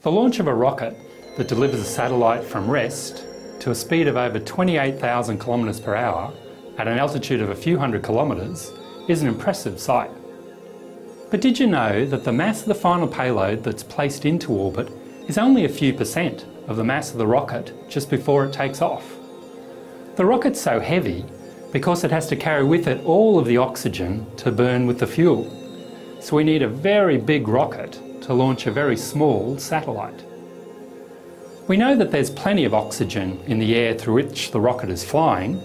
The launch of a rocket that delivers a satellite from rest to a speed of over 28,000 kilometres per hour at an altitude of a few hundred kilometres is an impressive sight. But did you know that the mass of the final payload that's placed into orbit is only a few % of the mass of the rocket just before it takes off? The rocket's so heavy because it has to carry with it all of the oxygen to burn with the fuel. So we need a very big rocket to launch a very small satellite. We know that there's plenty of oxygen in the air through which the rocket is flying,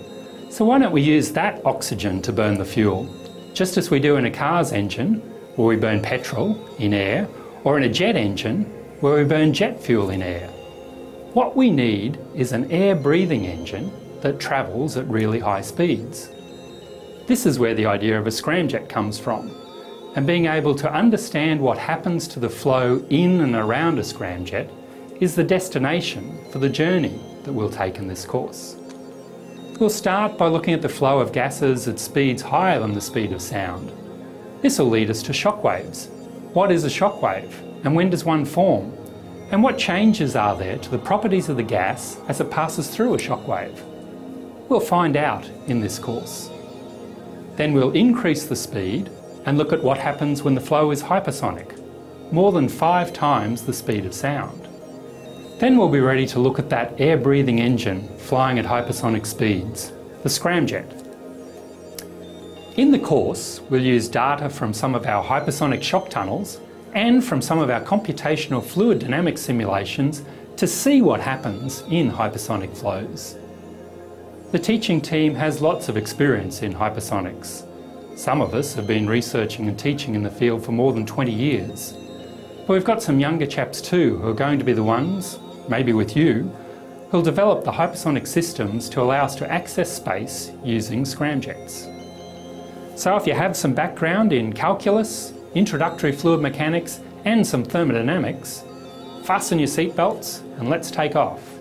so why don't we use that oxygen to burn the fuel, just as we do in a car's engine, where we burn petrol in air, or in a jet engine, where we burn jet fuel in air. What we need is an air-breathing engine that travels at really high speeds. This is where the idea of a scramjet comes from, and being able to understand what happens to the flow in and around a scramjet is the destination for the journey that we'll take in this course. We'll start by looking at the flow of gases at speeds higher than the speed of sound. This will lead us to shock waves. What is a shock wave, and when does one form? And what changes are there to the properties of the gas as it passes through a shock wave? We'll find out in this course. Then we'll increase the speed and look at what happens when the flow is hypersonic, more than 5 times the speed of sound. Then we'll be ready to look at that air-breathing engine flying at hypersonic speeds, the scramjet. In the course, we'll use data from some of our hypersonic shock tunnels and from some of our computational fluid dynamics simulations to see what happens in hypersonic flows. The teaching team has lots of experience in hypersonics. Some of us have been researching and teaching in the field for more than 20 years. But we've got some younger chaps too who are going to be the ones, maybe with you, who'll develop the hypersonic systems to allow us to access space using scramjets. So if you have some background in calculus, introductory fluid mechanics and some thermodynamics, fasten your seatbelts and let's take off.